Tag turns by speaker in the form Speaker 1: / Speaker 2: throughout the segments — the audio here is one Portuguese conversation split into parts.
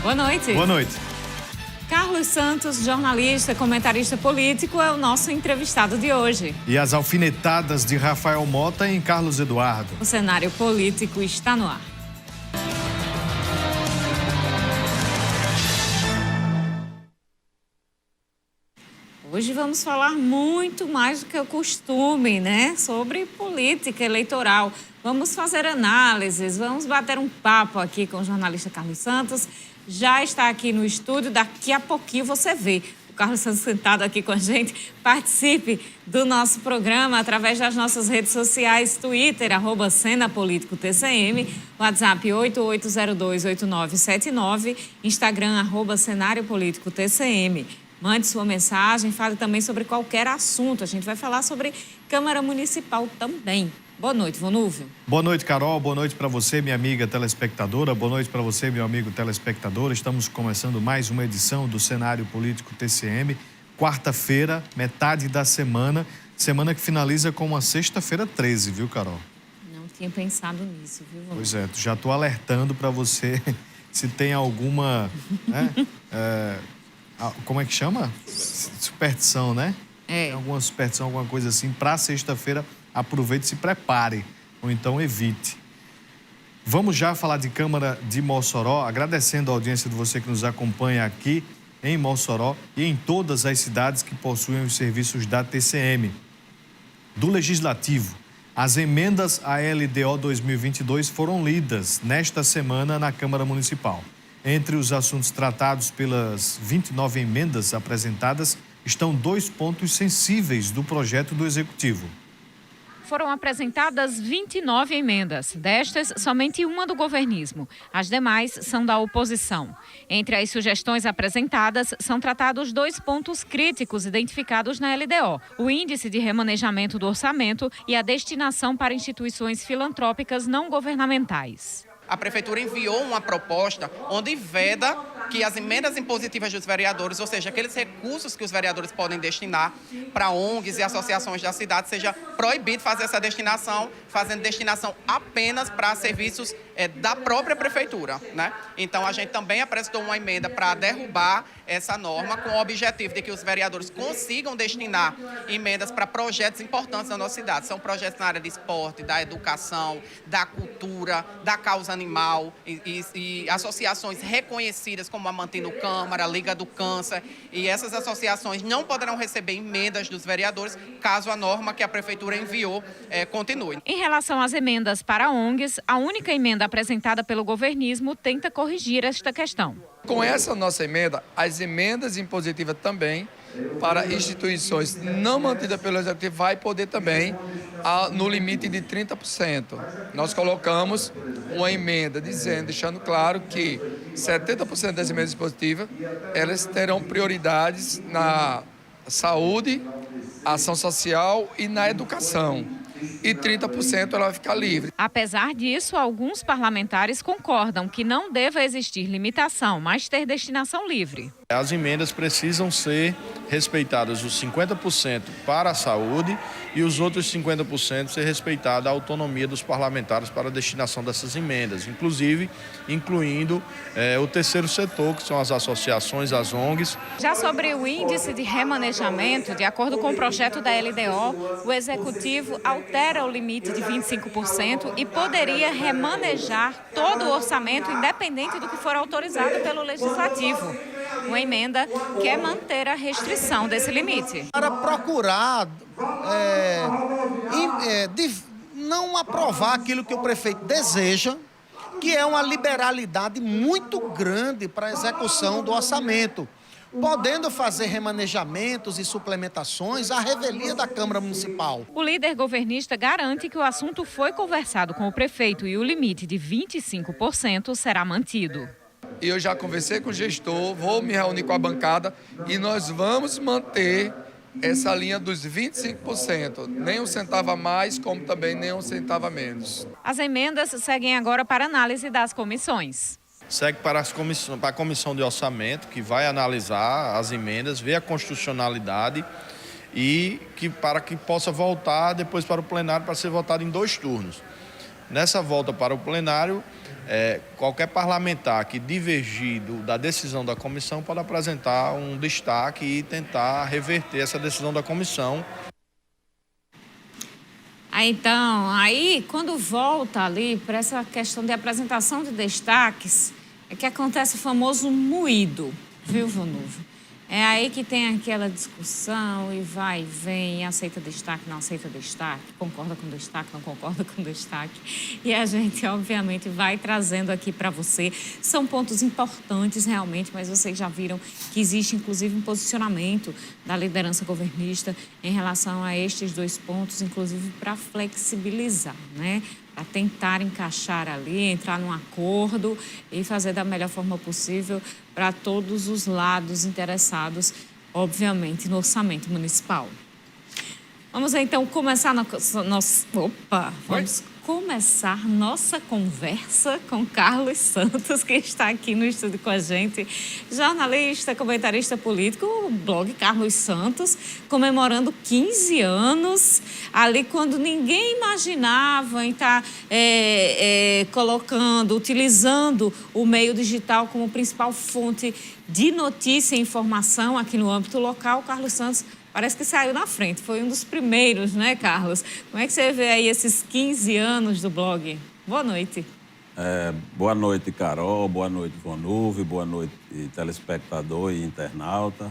Speaker 1: Boa noite.
Speaker 2: Boa noite.
Speaker 1: Carlos Santos, jornalista, comentarista político, é o nosso entrevistado de hoje.
Speaker 2: E as alfinetadas de Rafael Mota em Carlos Eduardo.
Speaker 1: O cenário político está no ar. Hoje vamos falar muito mais do que o costume, né? Sobre política eleitoral. Vamos fazer análises, vamos bater um papo aqui com o jornalista Carlos Santos. Já está aqui no estúdio, daqui a pouquinho você vê o Carlos Santos sentado aqui com a gente. Participe do nosso programa através das nossas redes sociais, Twitter, @CenaPolíticoTCM, WhatsApp 88028979, Instagram, @CenárioPolíticoTCM. Mande sua mensagem, fale também sobre qualquer assunto. A gente vai falar sobre Câmara Municipal também. Boa noite, Vonúvio.
Speaker 2: Boa noite, Carol. Boa noite para você, minha amiga telespectadora. Boa noite para você, meu amigo telespectador. Estamos começando mais uma edição do Cenário Político TCM. Quarta-feira, metade da semana. Semana que finaliza com uma sexta-feira 13, viu, Carol?
Speaker 1: Não tinha pensado nisso, viu, Vonúvio?
Speaker 2: Pois é, já estou alertando para você se tem alguma... né, como é que chama? Superstição, né?
Speaker 1: É.
Speaker 2: Tem alguma superstição, alguma coisa assim. Para sexta-feira, aproveite e se prepare, ou então evite. Vamos já falar de Câmara de Mossoró, agradecendo a audiência de você que nos acompanha aqui em Mossoró e em todas as cidades que possuem os serviços da TCM. Do Legislativo, as emendas à LDO 2022 foram lidas nesta semana na Câmara Municipal. Entre os assuntos tratados pelas 29 emendas apresentadas estão 2 pontos sensíveis do projeto do Executivo.
Speaker 1: Foram apresentadas 29 emendas. Destas, somente uma do governismo. As demais são da oposição. Entre as sugestões apresentadas, são tratados 2 pontos críticos identificados na LDO: o índice de remanejamento do orçamento e a destinação para instituições filantrópicas não governamentais.
Speaker 3: A Prefeitura enviou uma proposta onde veda que as emendas impositivas dos vereadores, ou seja, aqueles recursos que os vereadores podem destinar para ONGs e associações da cidade, seja proibido fazer essa destinação, fazendo destinação apenas para serviços da própria Prefeitura, né? Então, a gente também apresentou uma emenda para derrubar essa norma com o objetivo de que os vereadores consigam destinar emendas para projetos importantes na nossa cidade. São projetos na área de esporte, da educação, da cultura, da causa animal e associações reconhecidas como a Mantendo Câmara, a Liga do Câncer, e essas associações não poderão receber emendas dos vereadores caso a norma que a Prefeitura enviou continue.
Speaker 1: Em relação às emendas para ONGs, a única emenda apresentada pelo governismo tenta corrigir esta questão.
Speaker 4: Com essa nossa emenda, as emendas impositivas também para instituições não mantidas pelo Executivo vai poder também no limite de 30%. Nós colocamos uma emenda deixando claro que 70% das emendas impositivas, elas terão prioridades na saúde, ação social e na educação. E 30% ela vai ficar livre.
Speaker 1: Apesar disso, alguns parlamentares concordam que não deva existir limitação, mas ter destinação livre.
Speaker 5: As emendas precisam ser respeitadas os 50% para a saúde e os outros 50% ser respeitada a autonomia dos parlamentares para a destinação dessas emendas, inclusive incluindo o terceiro setor, que são as associações, as ONGs.
Speaker 1: Já sobre o índice de remanejamento, de acordo com o projeto da LDO, o Executivo altera o limite de 25% e poderia remanejar todo o orçamento, independente do que for autorizado pelo Legislativo. Uma emenda quer manter a restrição desse limite.
Speaker 6: Para procurar não aprovar aquilo que o prefeito deseja, que é uma liberalidade muito grande para a execução do orçamento, podendo fazer remanejamentos e suplementações à revelia da Câmara Municipal.
Speaker 1: O líder governista garante que o assunto foi conversado com o prefeito e o limite de 25% será mantido.
Speaker 4: Eu já conversei com o gestor, vou me reunir com a bancada e nós vamos manter essa linha dos 25%. Nem um centavo a mais, como também nem um centavo a menos.
Speaker 1: As emendas seguem agora para análise das comissões.
Speaker 5: Segue para a Comissão de Orçamento, que vai analisar as emendas, ver a constitucionalidade e para que possa voltar depois para o plenário para ser votado em 2 turnos. Nessa volta para o plenário, qualquer parlamentar que divergir da decisão da comissão pode apresentar um destaque e tentar reverter essa decisão da comissão.
Speaker 1: Aí quando volta ali para essa questão de apresentação de destaques, é que acontece o famoso moído, viu, Vonúvio? É aí que tem aquela discussão e vai e vem, aceita destaque, não aceita destaque, concorda com destaque, não concorda com destaque. E a gente, obviamente, vai trazendo aqui para você. São pontos importantes, realmente, mas vocês já viram que existe, inclusive, um posicionamento da liderança governista em relação a estes 2 pontos, inclusive para flexibilizar, né? A tentar encaixar ali, entrar num acordo e fazer da melhor forma possível para todos os lados interessados, obviamente, no orçamento municipal. Vamos então começar começar nossa conversa com Carlos Santos, que está aqui no estúdio com a gente, jornalista, comentarista político, o blog Carlos Santos, comemorando 15 anos, ali quando ninguém imaginava em estar utilizando o meio digital como principal fonte de notícia e informação aqui no âmbito local. Carlos Santos parece que saiu na frente, foi um dos primeiros, né, Carlos? Como é que você vê aí esses 15 anos do blog? Boa noite.
Speaker 7: Boa noite, Carol, boa noite, Vonúvio, boa noite, telespectador e internauta.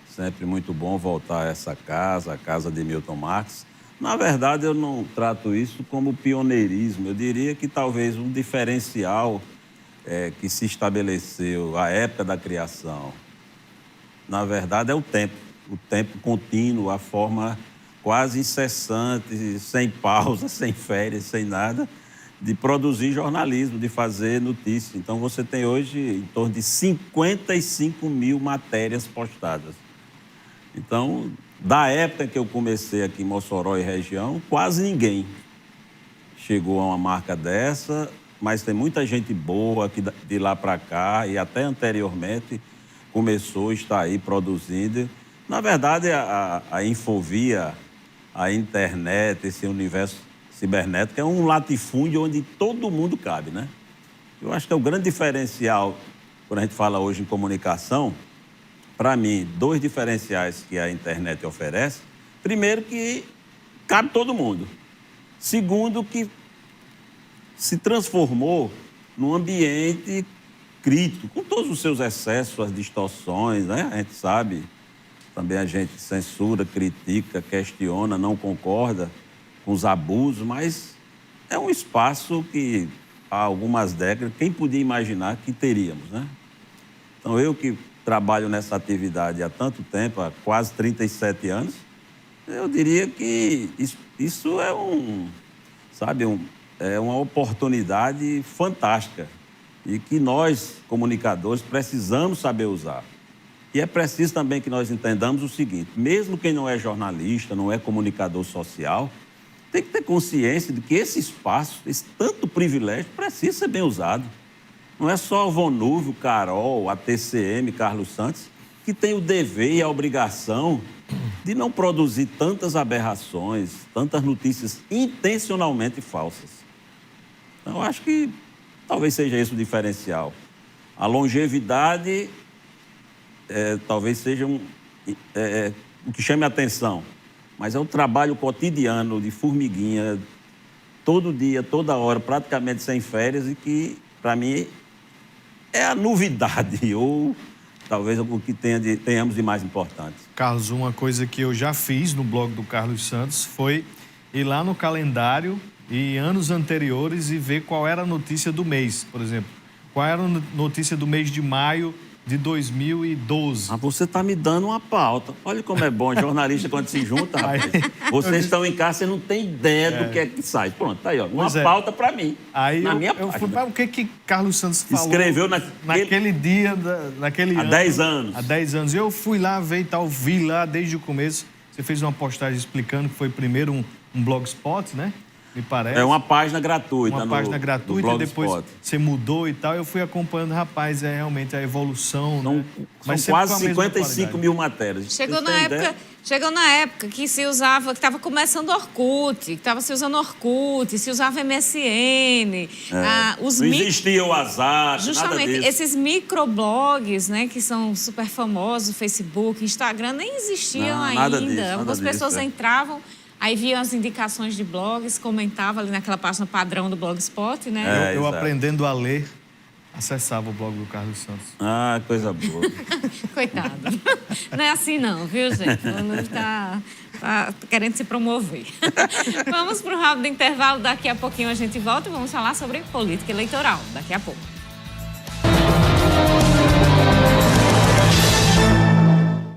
Speaker 7: Sempre muito bom voltar a essa casa, a casa de Milton Marques. Na verdade, eu não trato isso como pioneirismo, eu diria que talvez um diferencial que se estabeleceu à época da criação, na verdade, é o tempo contínuo, a forma quase incessante, sem pausa, sem férias, sem nada, de produzir jornalismo, de fazer notícia. Então, você tem hoje em torno de 55 mil matérias postadas. Então, da época que eu comecei aqui em Mossoró e região, quase ninguém chegou a uma marca dessa, mas tem muita gente boa que de lá para cá e até anteriormente começou a estar aí produzindo. Na verdade, a Infovia, a internet, esse universo cibernético é um latifúndio onde todo mundo cabe, né? Eu acho que é o grande diferencial, quando a gente fala hoje em comunicação, para mim, 2 diferenciais que a internet oferece. Primeiro, que cabe todo mundo. Segundo, que se transformou num ambiente crítico, com todos os seus excessos, as distorções, né? A gente sabe. Também a gente censura, critica, questiona, não concorda com os abusos, mas é um espaço que há algumas décadas, quem podia imaginar que teríamos, né? Então, eu que trabalho nessa atividade há tanto tempo, há quase 37 anos, eu diria que isso é é uma oportunidade fantástica e que nós, comunicadores, precisamos saber usar. E é preciso também que nós entendamos o seguinte, mesmo quem não é jornalista, não é comunicador social, tem que ter consciência de que esse espaço, esse tanto privilégio, precisa ser bem usado. Não é só o Vonúvio, Carol, a TCM, Carlos Santos, que tem o dever e a obrigação de não produzir tantas aberrações, tantas notícias intencionalmente falsas. Então, eu acho que talvez seja esse o diferencial. A longevidade talvez seja o que chame a atenção, mas é um trabalho cotidiano de formiguinha, todo dia, toda hora, praticamente sem férias, e que, para mim, é a novidade, ou talvez o que tenhamos de mais importante.
Speaker 2: Carlos, uma coisa que eu já fiz no blog do Carlos Santos foi ir lá no calendário e anos anteriores e ver qual era a notícia do mês, por exemplo. Qual era a notícia do mês de maio de 2012.
Speaker 7: Você está me dando uma pauta. Olha como é bom, jornalista, quando se junta, rapaz. Vocês estão em casa, você não tem ideia do que é que sai. Pronto, tá aí, ó. Uma pauta para mim.
Speaker 2: Aí
Speaker 7: minha
Speaker 2: eu fui para o que Carlos Santos falou.
Speaker 7: Escreveu
Speaker 2: naquele dia, naquele
Speaker 7: ano.
Speaker 2: Há 10 anos. Há 10 anos. Eu fui lá ver e tal, vi lá desde o começo. Você fez uma postagem explicando que foi primeiro um blogspot, né? me parece.
Speaker 7: É uma página gratuita.
Speaker 2: Uma página gratuita, depois
Speaker 7: Blogspot.
Speaker 2: você mudou e tal. Eu fui acompanhando, rapaz, é realmente a evolução.
Speaker 7: São,
Speaker 2: né?
Speaker 7: são
Speaker 2: sempre
Speaker 7: quase
Speaker 2: com a mesma
Speaker 7: 55
Speaker 2: qualidade.
Speaker 7: mil matérias.
Speaker 1: Chegou na época que se usava, que estava começando Orkut, que estava se usando Orkut, se usava MSN,
Speaker 7: Não existia o WhatsApp,
Speaker 1: justamente
Speaker 7: nada disso.
Speaker 1: esses microblogs, né, que são super famosos, Facebook, Instagram, nem existiam
Speaker 7: Não,
Speaker 1: ainda.
Speaker 7: nada disso, nada
Speaker 1: As pessoas
Speaker 7: disso, é.
Speaker 1: entravam, aí viam as indicações de blogs, comentavam ali naquela página padrão do Blogspot, né?
Speaker 2: Eu
Speaker 7: exato.
Speaker 2: aprendendo a ler, acessava o blog do Carlos Santos.
Speaker 7: Ah, coisa boa.
Speaker 1: Coitado. Não é assim não, viu, gente? O Vanúvio tá querendo se promover. Vamos para um rápido intervalo. Daqui a pouquinho a gente volta e vamos falar sobre política eleitoral. Daqui a pouco.